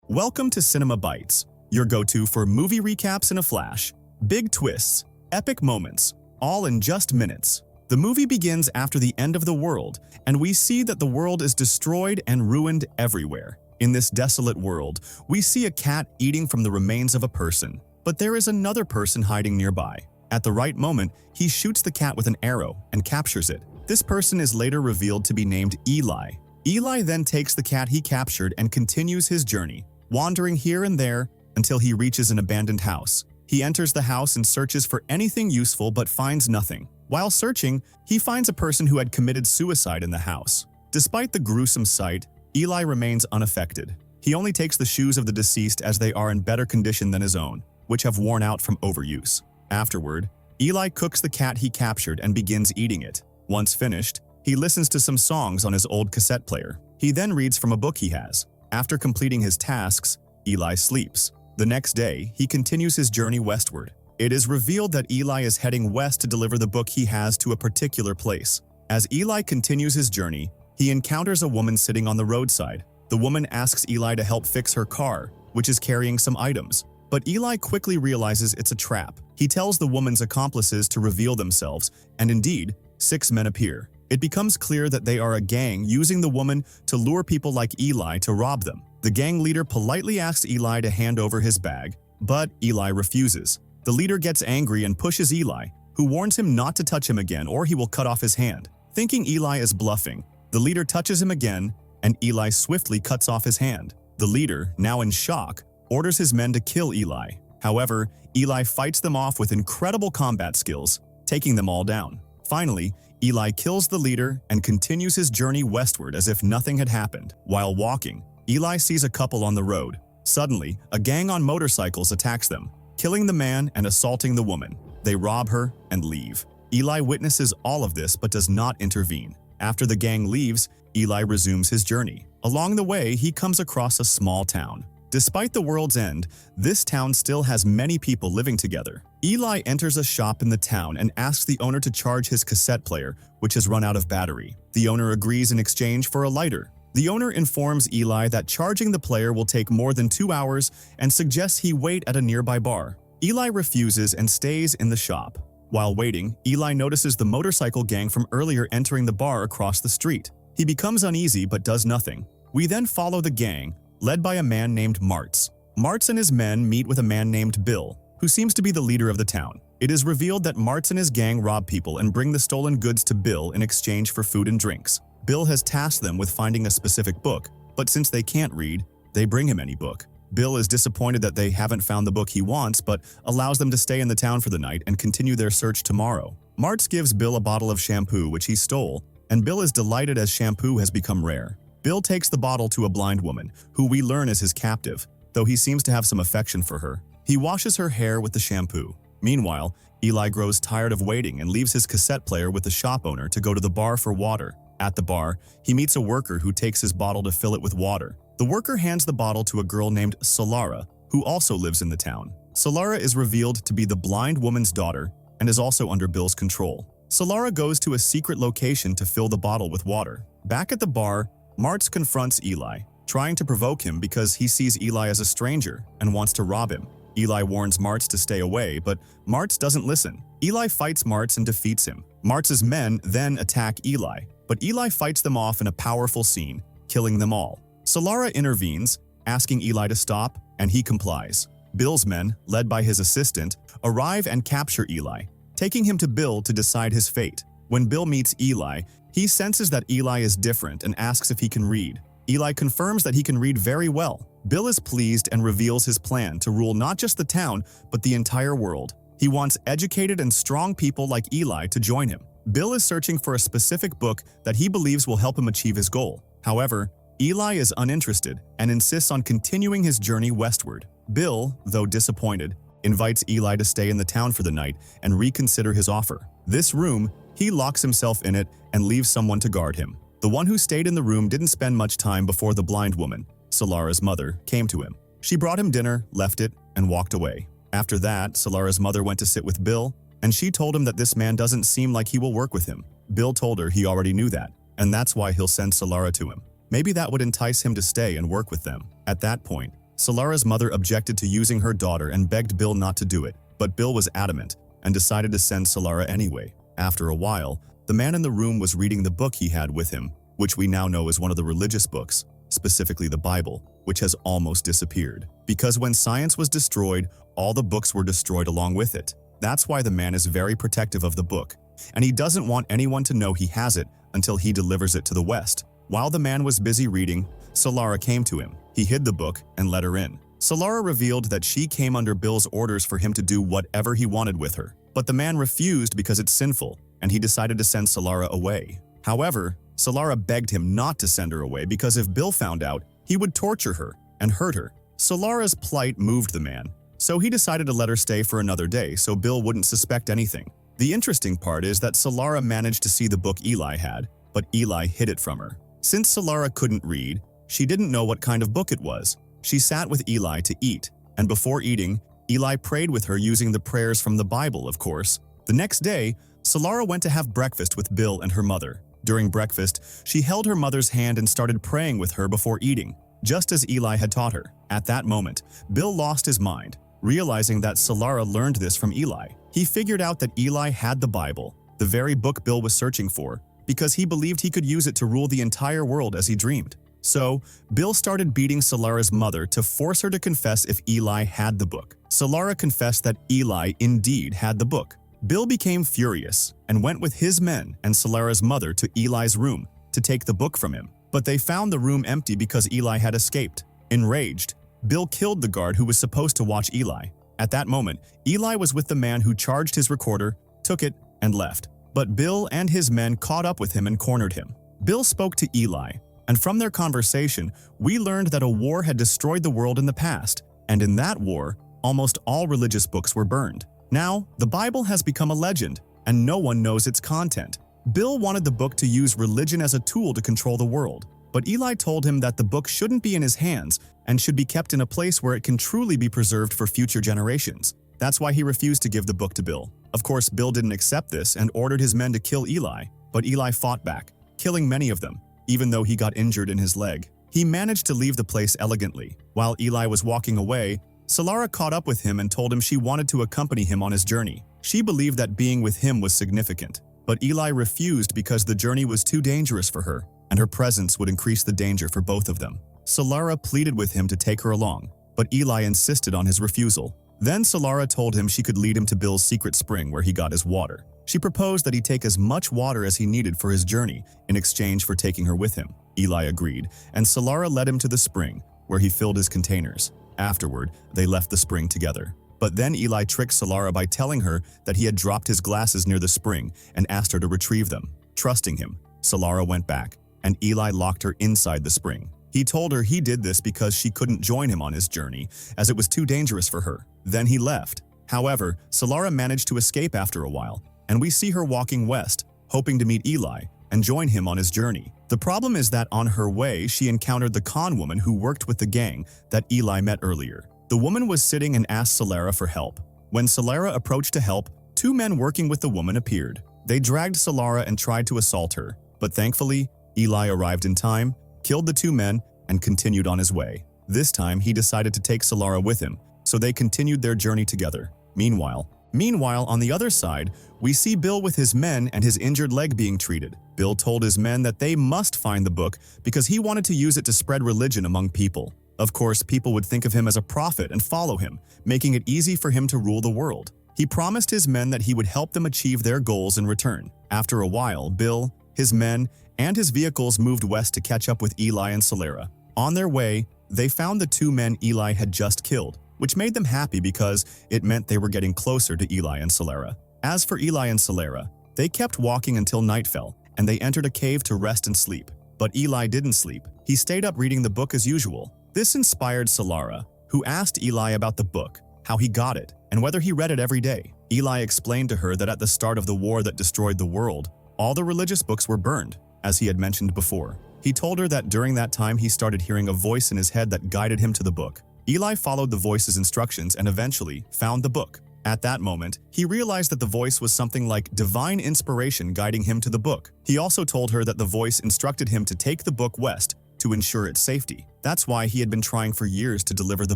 Welcome to Cinema Bites, your go-to for movie recaps in a flash. Big twists, epic moments, all in just minutes. The movie begins after the end of the world, and we see that the world is destroyed and ruined everywhere. In this desolate world, we see a cat eating from the remains of a person, but there is another person hiding nearby. At the right moment, he shoots the cat with an arrow and captures it. This person is later revealed to be named Eli. Eli then takes the cat he captured and continues his journey, wandering here and there until he reaches an abandoned house. He enters the house and searches for anything useful but finds nothing. While searching, he finds a person who had committed suicide in the house. Despite the gruesome sight, Eli remains unaffected. He only takes the shoes of the deceased as they are in better condition than his own, which have worn out from overuse. Afterward, Eli cooks the cat he captured and begins eating it. Once finished, he listens to some songs on his old cassette player. He then reads from a book he has. After completing his tasks, Eli sleeps. The next day, he continues his journey westward. It is revealed that Eli is heading west to deliver the book he has to a particular place. As Eli continues his journey, he encounters a woman sitting on the roadside. The woman asks Eli to help fix her car, which is carrying some items. But Eli quickly realizes it's a trap. He tells the woman's accomplices to reveal themselves, and indeed, 6 men appear. It becomes clear that they are a gang using the woman to lure people like Eli to rob them. The gang leader politely asks Eli to hand over his bag, but Eli refuses. The leader gets angry and pushes Eli, who warns him not to touch him again or he will cut off his hand. Thinking Eli is bluffing, the leader touches him again, and Eli swiftly cuts off his hand. The leader, now in shock, orders his men to kill Eli. However, Eli fights them off with incredible combat skills, taking them all down. Finally, Eli kills the leader and continues his journey westward as if nothing had happened. While walking, Eli sees a couple on the road. Suddenly, a gang on motorcycles attacks them, killing the man and assaulting the woman. They rob her and leave. Eli witnesses all of this but does not intervene. After the gang leaves, Eli resumes his journey. Along the way, he comes across a small town. Despite the world's end, this town still has many people living together. Eli enters a shop in the town and asks the owner to charge his cassette player, which has run out of battery. The owner agrees in exchange for a lighter. The owner informs Eli that charging the player will take more than 2 hours and suggests he wait at a nearby bar. Eli refuses and stays in the shop. While waiting, Eli notices the motorcycle gang from earlier entering the bar across the street. He becomes uneasy but does nothing. We then follow the gang, led by a man named Martz. Martz and his men meet with a man named Bill, who seems to be the leader of the town. It is revealed that Martz and his gang rob people and bring the stolen goods to Bill in exchange for food and drinks. Bill has tasked them with finding a specific book, but since they can't read, they bring him any book. Bill is disappointed that they haven't found the book he wants, but allows them to stay in the town for the night and continue their search tomorrow. Martz gives Bill a bottle of shampoo which he stole, and Bill is delighted as shampoo has become rare. Bill takes the bottle to a blind woman, who we learn is his captive, though he seems to have some affection for her. He washes her hair with the shampoo. Meanwhile, Eli grows tired of waiting and leaves his cassette player with the shop owner to go to the bar for water. At the bar, he meets a worker who takes his bottle to fill it with water. The worker hands the bottle to a girl named Solara, who also lives in the town. Solara is revealed to be the blind woman's daughter and is also under Bill's control. Solara goes to a secret location to fill the bottle with water. Back at the bar, Martz confronts Eli, trying to provoke him because he sees Eli as a stranger and wants to rob him. Eli warns Martz to stay away, but Martz doesn't listen. Eli fights Martz and defeats him. Martz's men then attack Eli, but Eli fights them off in a powerful scene, killing them all. Solara intervenes, asking Eli to stop, and he complies. Bill's men, led by his assistant, arrive and capture Eli, taking him to Bill to decide his fate. When Bill meets Eli, he senses that Eli is different and asks if he can read. Eli confirms that he can read very well. Bill is pleased and reveals his plan to rule not just the town, but the entire world. He wants educated and strong people like Eli to join him. Bill is searching for a specific book that he believes will help him achieve his goal. However, Eli is uninterested and insists on continuing his journey westward. Bill, though disappointed, invites Eli to stay in the town for the night and reconsider his offer. This room, he locks himself in it and leaves someone to guard him. The one who stayed in the room didn't spend much time before the blind woman, Solara's mother, came to him. She brought him dinner, left it, and walked away. After that, Solara's mother went to sit with Bill, and she told him that this man doesn't seem like he will work with him. Bill told her he already knew that, and that's why he'll send Solara to him. Maybe that would entice him to stay and work with them. At that point, Solara's mother objected to using her daughter and begged Bill not to do it, but Bill was adamant and decided to send Solara anyway. After a while, the man in the room was reading the book he had with him, which we now know is one of the religious books, specifically the Bible, which has almost disappeared. Because when science was destroyed, all the books were destroyed along with it. That's why the man is very protective of the book, and he doesn't want anyone to know he has it until he delivers it to the West. While the man was busy reading, Solara came to him. He hid the book and let her in. Solara revealed that she came under Bill's orders for him to do whatever he wanted with her. But the man refused because it's sinful, and he decided to send Solara away. However, Solara begged him not to send her away because if Bill found out, he would torture her and hurt her. Solara's plight moved the man, so he decided to let her stay for another day so Bill wouldn't suspect anything. The interesting part is that Solara managed to see the book Eli had, but Eli hid it from her. Since Solara couldn't read, she didn't know what kind of book it was. She sat with Eli to eat, and before eating, Eli prayed with her using the prayers from the Bible, of course. The next day, Solara went to have breakfast with Bill and her mother. During breakfast, she held her mother's hand and started praying with her before eating, just as Eli had taught her. At that moment, Bill lost his mind, realizing that Solara learned this from Eli. He figured out that Eli had the Bible, the very book Bill was searching for, because he believed he could use it to rule the entire world as he dreamed. So, Bill started beating Solara's mother to force her to confess if Eli had the book. Solara confessed that Eli indeed had the book. Bill became furious and went with his men and Solara's mother to Eli's room to take the book from him. But they found the room empty because Eli had escaped. Enraged, Bill killed the guard who was supposed to watch Eli. At that moment, Eli was with the man who charged his recorder, took it, and left. But Bill and his men caught up with him and cornered him. Bill spoke to Eli, and from their conversation, we learned that a war had destroyed the world in the past, and in that war, almost all religious books were burned. Now, the Bible has become a legend, and no one knows its content. Bill wanted the book to use religion as a tool to control the world, but Eli told him that the book shouldn't be in his hands and should be kept in a place where it can truly be preserved for future generations. That's why he refused to give the book to Bill. Of course, Bill didn't accept this and ordered his men to kill Eli, but Eli fought back, killing many of them, even though he got injured in his leg. He managed to leave the place elegantly. While Eli was walking away, Solara caught up with him and told him she wanted to accompany him on his journey. She believed that being with him was significant, but Eli refused because the journey was too dangerous for her, and her presence would increase the danger for both of them. Solara pleaded with him to take her along, but Eli insisted on his refusal. Then Solara told him she could lead him to Bill's secret spring where he got his water. She proposed that he take as much water as he needed for his journey in exchange for taking her with him. Eli agreed, and Solara led him to the spring, where he filled his containers. Afterward, they left the spring together. But then Eli tricked Solara by telling her that he had dropped his glasses near the spring and asked her to retrieve them. Trusting him, Solara went back, and Eli locked her inside the spring. He told her he did this because she couldn't join him on his journey, as it was too dangerous for her. Then he left. However, Solara managed to escape after a while, and we see her walking west, hoping to meet Eli and join him on his journey. The problem is that on her way, she encountered the con woman who worked with the gang that Eli met earlier. The woman was sitting and asked Solara for help. When Solara approached to help, two men working with the woman appeared. They dragged Solara and tried to assault her, but thankfully, Eli arrived in time, killed the two men, and continued on his way. This time, he decided to take Solara with him, so they continued their journey together. Meanwhile, on the other side, we see Bill with his men and his injured leg being treated. Bill told his men that they must find the book because he wanted to use it to spread religion among people. Of course, people would think of him as a prophet and follow him, making it easy for him to rule the world. He promised his men that he would help them achieve their goals in return. After a while, Bill, his men, and his vehicles moved west to catch up with Eli and Solara. On their way, they found the two men Eli had just killed, which made them happy because it meant they were getting closer to Eli and Solara. As for Eli and Solara, they kept walking until night fell, and they entered a cave to rest and sleep. But Eli didn't sleep. He stayed up reading the book as usual. This inspired Solara, who asked Eli about the book, how he got it, and whether he read it every day. Eli explained to her that at the start of the war that destroyed the world, all the religious books were burned, as he had mentioned before. He told her that during that time he started hearing a voice in his head that guided him to the book. Eli followed the voice's instructions and eventually found the book. At that moment, he realized that the voice was something like divine inspiration guiding him to the book. He also told her that the voice instructed him to take the book west to ensure its safety. That's why he had been trying for years to deliver the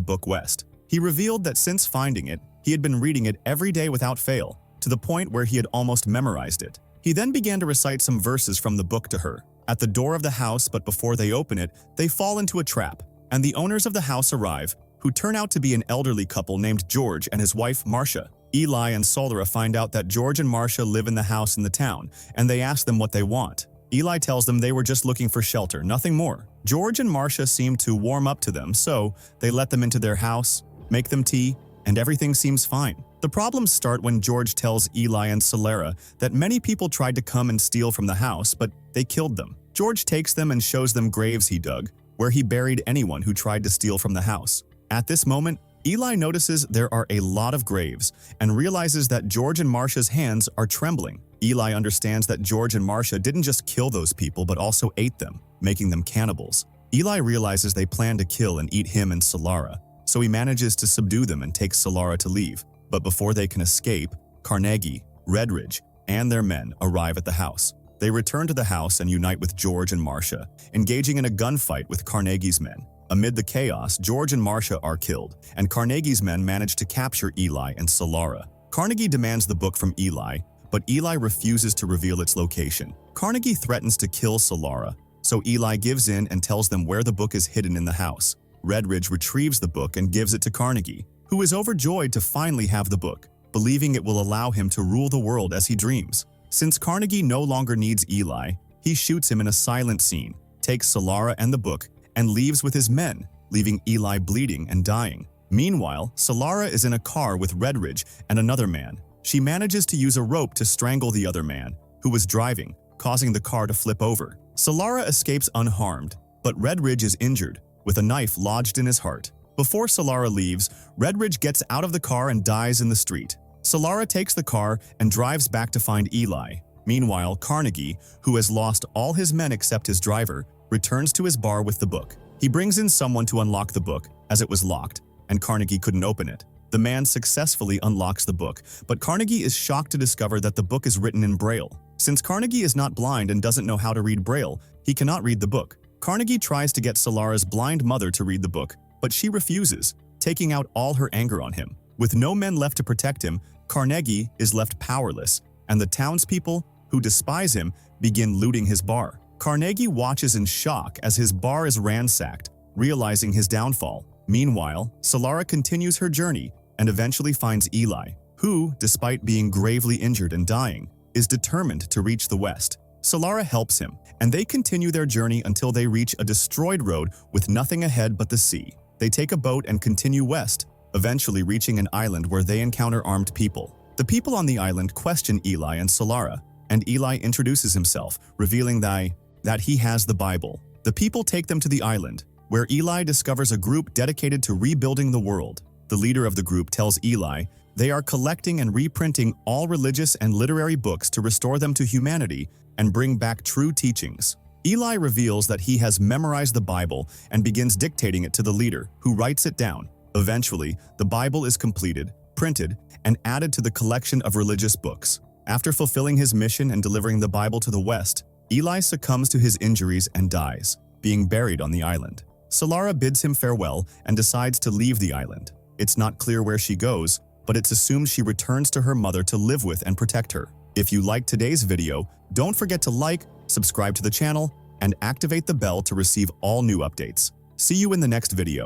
book west. He revealed that since finding it, he had been reading it every day without fail, to the point where he had almost memorized it. He then began to recite some verses from the book to her. At the door of the house, but before they open it, they fall into a trap, and the owners of the house arrive, who turn out to be an elderly couple named George and his wife Marcia. Eli and Solara find out that George and Marcia live in the house in the town, and they ask them what they want. Eli tells them they were just looking for shelter, nothing more. George and Marcia seem to warm up to them, so they let them into their house, make them tea, and everything seems fine. The problems start when George tells Eli and Solara that many people tried to come and steal from the house, but they killed them. George takes them and shows them graves he dug, where he buried anyone who tried to steal from the house. At this moment, Eli notices there are a lot of graves and realizes that George and Marcia's hands are trembling. Eli understands that George and Marcia didn't just kill those people but also ate them, making them cannibals. Eli realizes they plan to kill and eat him and Solara, so he manages to subdue them and takes Solara to leave. But before they can escape, Carnegie, Redridge, and their men arrive at the house. They return to the house and unite with George and Marcia, engaging in a gunfight with Carnegie's men. Amid the chaos, George and Marcia are killed, and Carnegie's men manage to capture Eli and Solara. Carnegie demands the book from Eli, but Eli refuses to reveal its location. Carnegie threatens to kill Solara, so Eli gives in and tells them where the book is hidden in the house. Redridge retrieves the book and gives it to Carnegie, who is overjoyed to finally have the book, believing it will allow him to rule the world as he dreams. Since Carnegie no longer needs Eli, he shoots him in a silent scene, takes Solara and the book, and leaves with his men, leaving Eli bleeding and dying. Meanwhile, Solara is in a car with Redridge and another man. She manages to use a rope to strangle the other man, who was driving, causing the car to flip over. Solara escapes unharmed, but Redridge is injured, with a knife lodged in his heart. Before Solara leaves, Redridge gets out of the car and dies in the street. Solara takes the car and drives back to find Eli. Meanwhile, Carnegie, who has lost all his men except his driver, returns to his bar with the book. He brings in someone to unlock the book, as it was locked, and Carnegie couldn't open it. The man successfully unlocks the book, but Carnegie is shocked to discover that the book is written in Braille. Since Carnegie is not blind and doesn't know how to read Braille, he cannot read the book. Carnegie tries to get Solara's blind mother to read the book, but she refuses, taking out all her anger on him. With no men left to protect him, Carnegie is left powerless, and the townspeople, who despise him, begin looting his bar. Carnegie watches in shock as his bar is ransacked, realizing his downfall. Meanwhile, Solara continues her journey and eventually finds Eli, who, despite being gravely injured and dying, is determined to reach the west. Solara helps him, and they continue their journey until they reach a destroyed road with nothing ahead but the sea. They take a boat and continue west, eventually reaching an island where they encounter armed people. The people on the island question Eli and Solara, and Eli introduces himself, revealing that he has the Bible. The people take them to the island, where Eli discovers a group dedicated to rebuilding the world. The leader of the group tells Eli they are collecting and reprinting all religious and literary books to restore them to humanity and bring back true teachings. Eli reveals that he has memorized the Bible and begins dictating it to the leader, who writes it down. Eventually, the Bible is completed, printed, and added to the collection of religious books. After fulfilling his mission and delivering the Bible to the West, Eli succumbs to his injuries and dies, being buried on the island. Solara bids him farewell and decides to leave the island. It's not clear where she goes, but it's assumed she returns to her mother to live with and protect her. If you liked today's video, don't forget to like, subscribe to the channel, and activate the bell to receive all new updates. See you in the next video.